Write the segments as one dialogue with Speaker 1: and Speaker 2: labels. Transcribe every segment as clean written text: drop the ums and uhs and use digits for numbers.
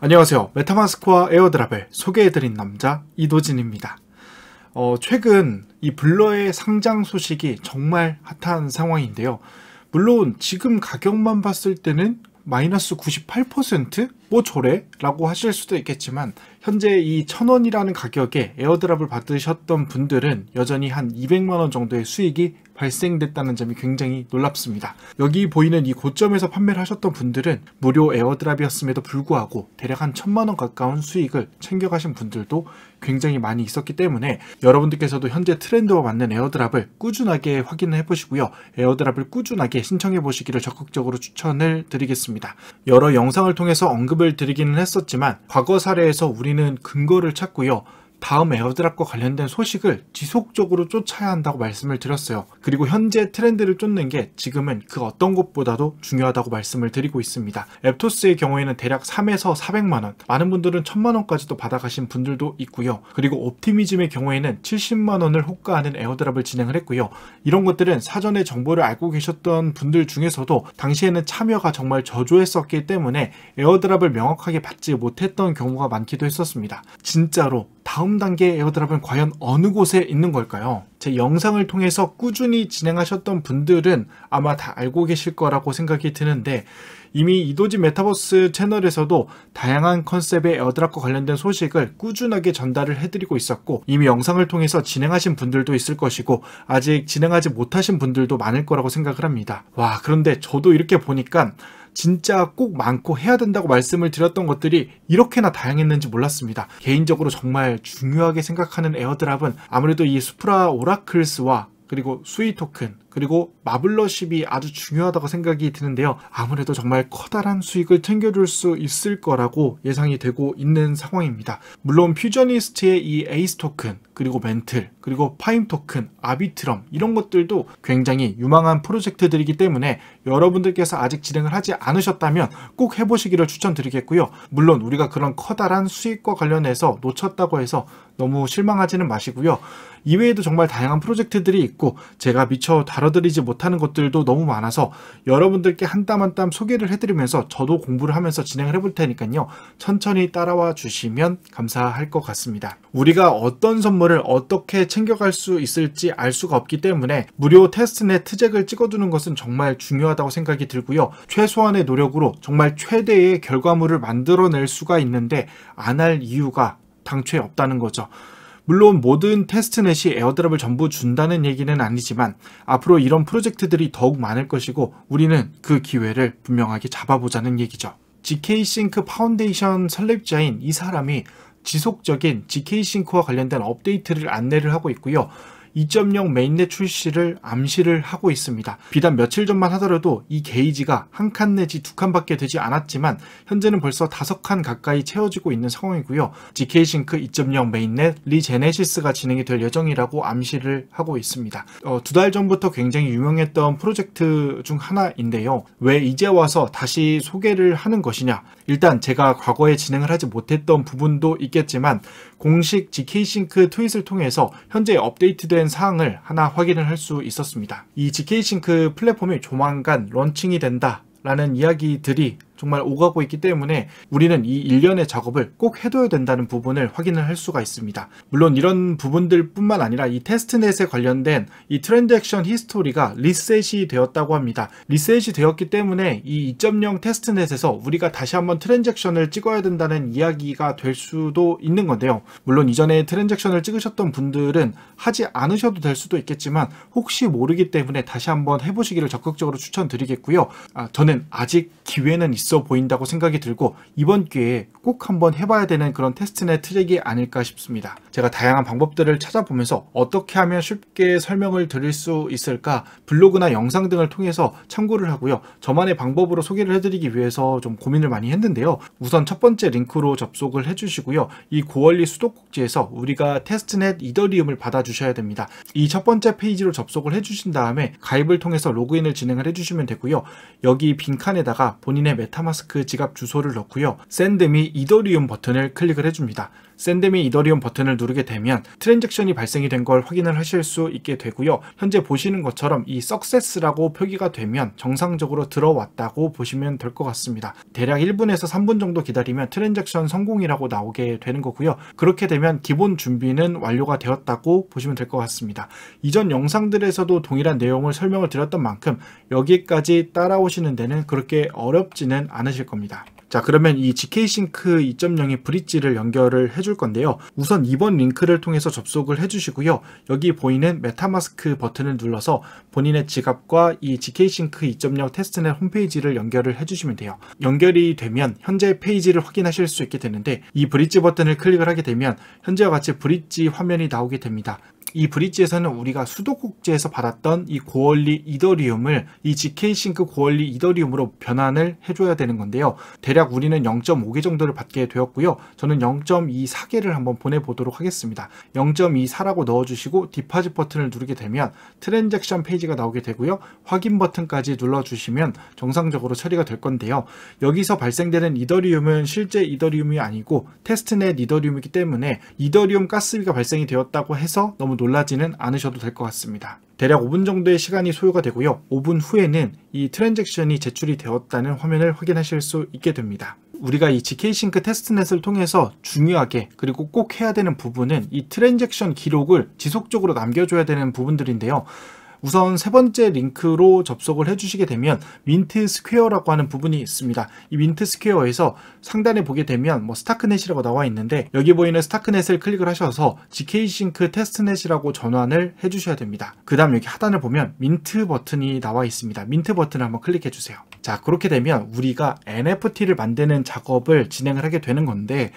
Speaker 1: 안녕하세요. 메타마스크와 에어드랍을 소개해드린 남자 이도진입니다. 최근 이 블러의 상장 소식이 정말 핫한 상황인데요. 물론 지금 가격만 봤을 때는 마이너스 98%? 뭐 저래? 라고 하실 수도 있겠지만 현재 이 1000원이라는 가격에 에어드랍을 받으셨던 분들은 여전히 한 200만원 정도의 수익이 발생됐다는 점이 굉장히 놀랍습니다. 여기 보이는 이 고점에서 판매를 하셨던 분들은 무료 에어드랍이었음에도 불구하고 대략 한 1000만원 가까운 수익을 챙겨가신 분들도 굉장히 많이 있었기 때문에 여러분들께서도 현재 트렌드와 맞는 에어드랍을 꾸준하게 확인을 해보시고요. 에어드랍을 꾸준하게 신청해 보시기를 적극적으로 추천을 드리겠습니다. 여러 영상을 통해서 언급을 드리기는 했었지만 과거 사례에서 우리는 근거를 찾고요. 다음 에어드랍과 관련된 소식을 지속적으로 쫓아야 한다고 말씀을 드렸어요. 그리고 현재 트렌드를 쫓는 게 지금은 그 어떤 것보다도 중요하다고 말씀을 드리고 있습니다. 앱토스의 경우에는 대략 3에서 400만원, 많은 분들은 1000만원까지도 받아가신 분들도 있고요. 그리고 옵티미즘의 경우에는 70만원을 호가하는 에어드랍을 진행을 했고요. 이런 것들은 사전에 정보를 알고 계셨던 분들 중에서도 당시에는 참여가 정말 저조했었기 때문에 에어드랍을 명확하게 받지 못했던 경우가 많기도 했었습니다. 진짜로 다음 단계 에어드랍은 과연 어느 곳에 있는 걸까요? 제 영상을 통해서 꾸준히 진행하셨던 분들은 아마 다 알고 계실 거라고 생각이 드는데 이미 이도진 메타버스 채널에서도 다양한 컨셉의 에어드랍과 관련된 소식을 꾸준하게 전달을 해드리고 있었고 이미 영상을 통해서 진행하신 분들도 있을 것이고 아직 진행하지 못하신 분들도 많을 거라고 생각을 합니다. 와, 그런데 저도 이렇게 보니까 진짜 꼭 많고 해야 된다고 말씀을 드렸던 것들이 이렇게나 다양했는지 몰랐습니다. 개인적으로 정말 중요하게 생각하는 에어드랍은 아무래도 이 수프라 오라클스와 그리고 수이 토큰 그리고 마블러십이 아주 중요하다고 생각이 드는데요. 아무래도 정말 커다란 수익을 챙겨줄 수 있을 거라고 예상이 되고 있는 상황입니다. 물론 퓨저니스트의 이 에이스 토큰 그리고 멘틀 그리고 파임 토큰, 아비트럼 이런 것들도 굉장히 유망한 프로젝트들이기 때문에 여러분들께서 아직 진행을 하지 않으셨다면 꼭 해보시기를 추천드리겠고요. 물론 우리가 그런 커다란 수익과 관련해서 놓쳤다고 해서 너무 실망하지는 마시고요. 이외에도 정말 다양한 프로젝트들이 있고 제가 미처 다뤄드리지 못하는 것들도 너무 많아서 여러분들께 한 땀 한 땀 소개를 해드리면서 저도 공부를 하면서 진행을 해볼 테니까요. 천천히 따라와 주시면 감사할 것 같습니다. 우리가 어떤 선물을 어떻게 챙겨갈 수 있을지 알 수가 없기 때문에 무료 테스트넷 트잭을 찍어두는 것은 정말 중요하다고 생각이 들고요. 최소한의 노력으로 정말 최대의 결과물을 만들어낼 수가 있는데 안 할 이유가 당초에 없다는 거죠. 물론 모든 테스트넷이 에어드랍을 전부 준다는 얘기는 아니지만 앞으로 이런 프로젝트들이 더욱 많을 것이고 우리는 그 기회를 분명하게 잡아보자는 얘기죠. GK싱크 파운데이션 설립자인 이 사람이 지속적인 GK싱크와 관련된 업데이트를 안내를 하고 있고요. 2.0 메인넷 출시를 암시를 하고 있습니다. 비단 며칠 전만 하더라도 이 게이지가 한 칸 내지 두 칸밖에 되지 않았지만 현재는 벌써 5칸 가까이 채워지고 있는 상황이고요. GK싱크 2.0 메인넷 리제네시스가 진행이 될 예정이라고 암시를 하고 있습니다. 2달 전부터 굉장히 유명했던 프로젝트 중 하나인데요. 왜 이제 와서 다시 소개를 하는 것이냐? 일단 제가 과거에 진행을 하지 못했던 부분도 있겠지만 공식 GK싱크 트윗을 통해서 현재 업데이트된 사항을 하나 확인을 할 수 있었습니다. 이 GK싱크 플랫폼이 조만간 런칭이 된다 라는 이야기들이 정말 오가고 있기 때문에 우리는 이 일련의 작업을 꼭 해둬야 된다는 부분을 확인을 할 수가 있습니다. 물론 이런 부분들 뿐만 아니라 이 테스트넷에 관련된 이 트렌드 액션 히스토리가 리셋이 되었다고 합니다. 리셋이 되었기 때문에 이 2.0 테스트넷에서 우리가 다시 한번 트랜잭션을 찍어야 된다는 이야기가 될 수도 있는 건데요. 물론 이전에 트랜잭션을 찍으셨던 분들은 하지 않으셔도 될 수도 있겠지만 혹시 모르기 때문에 다시 한번 해보시기를 적극적으로 추천드리겠고요. 저는 아직 기회는 있어 보인다고 생각이 들고 이번 기회에 꼭 한번 해봐야 되는 그런 테스트넷 트랙이 아닐까 싶습니다. 제가 다양한 방법들을 찾아보면서 어떻게 하면 쉽게 설명을 드릴 수 있을까 블로그나 영상 등을 통해서 참고를 하고요. 저만의 방법으로 소개를 해드리기 위해서 좀 고민을 많이 했는데요. 우선 첫 번째 링크로 접속을 해주시고요. 이 고원리 수도꼭지에서 우리가 테스트넷 이더리움을 받아주셔야 됩니다. 이 첫 번째 페이지로 접속을 해주신 다음에 가입을 통해서 로그인을 진행을 해주시면 되고요. 여기 빈칸에다가 본인의 메타 메타마스크 지갑 주소를 넣고요. 샌드 미 이더리움 버튼을 클릭을 해줍니다. 샌드 미 이더리움 버튼을 누르게 되면 트랜잭션이 발생이 된 걸 확인을 하실 수 있게 되고요. 현재 보시는 것처럼 이 석세스라고 표기가 되면 정상적으로 들어왔다고 보시면 될 것 같습니다. 대략 1분에서 3분 정도 기다리면 트랜잭션 성공이라고 나오게 되는 거고요. 그렇게 되면 기본 준비는 완료가 되었다고 보시면 될 것 같습니다. 이전 영상들에서도 동일한 내용을 설명을 드렸던 만큼 여기까지 따라오시는 데는 그렇게 어렵지는 않으실 겁니다. 자, 그러면 이 GK싱크 2.0의 브릿지를 연결을 해줄 건데요. 우선 이번 링크를 통해서 접속을 해주시고요. 여기 보이는 메타마스크 버튼을 눌러서 본인의 지갑과 이 GK싱크 2.0 테스트넷 홈페이지를 연결을 해주시면 돼요. 연결이 되면 현재 페이지를 확인하실 수 있게 되는데 이 브릿지 버튼을 클릭을 하게 되면 현재와 같이 브릿지 화면이 나오게 됩니다. 이 브릿지에서는 우리가 수도꼭지에서 받았던 이 고원리 이더리움을 이 GK싱크 고원리 이더리움으로 변환을 해줘야 되는 건데요. 대략 우리는 0.5개 정도를 받게 되었고요. 저는 0.24개를 한번 보내보도록 하겠습니다. 0.24라고 넣어주시고 디파짓 버튼을 누르게 되면 트랜잭션 페이지가 나오게 되고요. 확인 버튼까지 눌러주시면 정상적으로 처리가 될 건데요. 여기서 발생되는 이더리움은 실제 이더리움이 아니고 테스트넷 이더리움이기 때문에 이더리움 가스비가 발생이 되었다고 해서 너무 놀라지는 않으셔도 될 것 같습니다. 대략 5분 정도의 시간이 소요가 되고요. 5분 후에는 이 트랜잭션이 제출이 되었다는 화면을 확인하실 수 있게 됩니다. 우리가 이 GK싱크 테스트넷을 통해서 중요하게 그리고 꼭 해야 되는 부분은 이 트랜잭션 기록을 지속적으로 남겨줘야 되는 부분들인데요. 우선 세 번째 링크로 접속을 해주시게 되면 민트 스퀘어라고 하는 부분이 있습니다. 이 민트 스퀘어에서 상단에 보게 되면 스타크넷이라고 나와 있는데 여기 보이는 스타크넷을 클릭을 하셔서 GK싱크 테스트넷이라고 전환을 해주셔야 됩니다. 그 다음 여기 하단을 보면 민트 버튼이 나와 있습니다. 민트 버튼을 한번 클릭해 주세요. 자, 그렇게 되면 우리가 NFT를 만드는 작업을 진행을 하게 되는 건데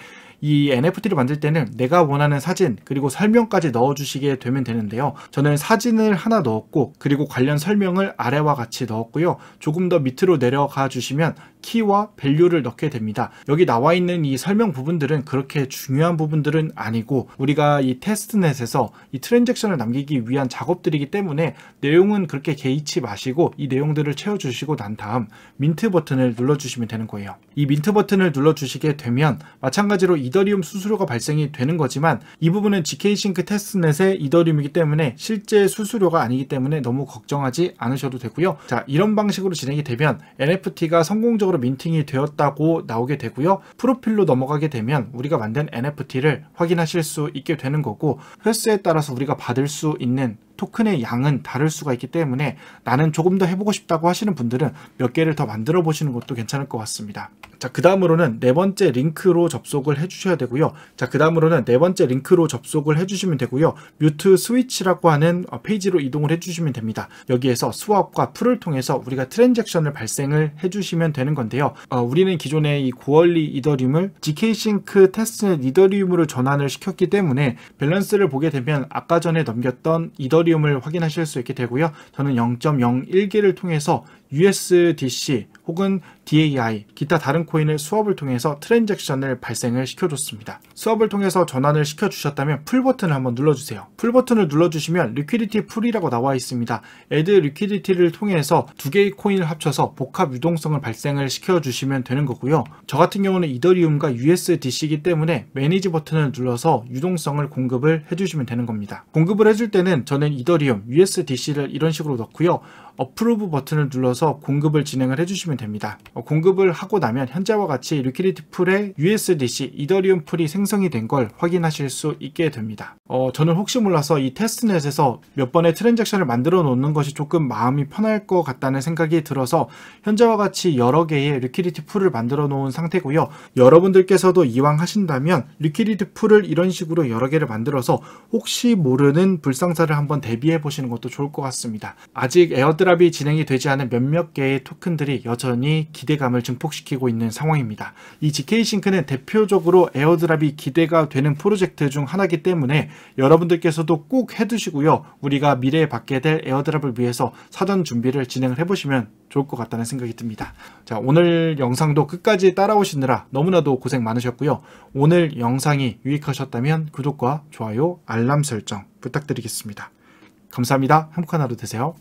Speaker 1: 이 NFT를 만들 때는 내가 원하는 사진 그리고 설명까지 넣어주시게 되면 되는데요. 저는 사진을 하나 넣었고 그리고 관련 설명을 아래와 같이 넣었고요. 조금 더 밑으로 내려가 주시면 키와 밸류를 넣게 됩니다. 여기 나와 있는 이 설명 부분들은 그렇게 중요한 부분들은 아니고 우리가 이 테스트넷에서 이 트랜잭션을 남기기 위한 작업들이기 때문에 내용은 그렇게 개의치 마시고 이 내용들을 채워주시고 난 다음 민트 버튼을 눌러주시면 되는 거예요. 이 민트 버튼을 눌러주시게 되면 마찬가지로 이더리움 수수료가 발생이 되는 거지만 이 부분은 GK싱크 테스트넷의 이더리움이기 때문에 실제 수수료가 아니기 때문에 너무 걱정하지 않으셔도 되고요. 자, 이런 방식으로 진행이 되면 NFT가 성공적으로 민팅이 되었다고 나오게 되고요. 프로필로 넘어가게 되면 우리가 만든 NFT를 확인하실 수 있게 되는 거고 횟수에 따라서 우리가 받을 수 있는 토큰의 양은 다를 수가 있기 때문에 나는 조금 더 해보고 싶다고 하시는 분들은 몇 개를 더 만들어 보시는 것도 괜찮을 것 같습니다. 자, 그 다음으로는 네 번째 링크로 접속을 해주셔야 되고요. 자, 그 다음으로는 네 번째 링크로 접속을 해주시면 되고요. 뮤트 스위치라고 하는 페이지로 이동을 해주시면 됩니다. 여기에서 스왑과 풀을 통해서 우리가 트랜잭션을 발생을 해주시면 되는 건데요. 우리는 기존에 이 고원리 이더리움을 GK싱크 테스트넷 이더리움으로 전환을 시켰기 때문에 밸런스를 보게 되면 아까 전에 넘겼던 이더리움을 확인하실 수 있게 되고요. 저는 0.01개를 통해서 USDC 혹은 DAI, 기타 다른 코인을 스왑을 통해서 트랜잭션을 발생을 시켜줬습니다. 스왑을 통해서 전환을 시켜주셨다면 풀 버튼을 한번 눌러주세요. 풀 버튼을 눌러주시면 리퀴디티 풀이라고 나와 있습니다. 애드 리퀴디티를 통해서 두 개의 코인을 합쳐서 복합 유동성을 발생을 시켜주시면 되는 거고요. 저 같은 경우는 이더리움과 USDC이기 때문에 매니지 버튼을 눌러서 유동성을 공급을 해주시면 되는 겁니다. 공급을 해줄 때는 저는 이더리움, USDC를 이런 식으로 넣고요. 어프로브 버튼을 눌러서 공급을 진행을 해주시면 됩니다. 공급을 하고 나면 현재와 같이 리퀴디티 풀에 USDC, 이더리움 풀이 생성이 된 걸 확인하실 수 있게 됩니다. 저는 혹시 몰라서 이 테스트넷에서 몇 번의 트랜잭션을 만들어 놓는 것이 조금 마음이 편할 것 같다는 생각이 들어서 현재와 같이 여러 개의 리퀴디티 풀을 만들어 놓은 상태고요. 여러분들께서도 이왕 하신다면 리퀴디티 풀을 이런 식으로 여러 개를 만들어서 혹시 모르는 불상사를 한번 대비해 보시는 것도 좋을 것 같습니다. 아직 에어드랍이 진행이 되지 않은 몇몇 개의 토큰들이 여전히 기대감을 증폭시키고 있는 상황입니다. 이 GK싱크는 대표적으로 에어드랍이 기대가 되는 프로젝트 중 하나이기 때문에 여러분들께서도 꼭 해두시고요. 우리가 미래에 받게 될 에어드랍을 위해서 사전 준비를 진행을 해보시면 좋을 것 같다는 생각이 듭니다. 자, 오늘 영상도 끝까지 따라오시느라 너무나도 고생 많으셨고요. 오늘 영상이 유익하셨다면 구독과 좋아요, 알람 설정 부탁드리겠습니다. 감사합니다. 행복한 하루 되세요.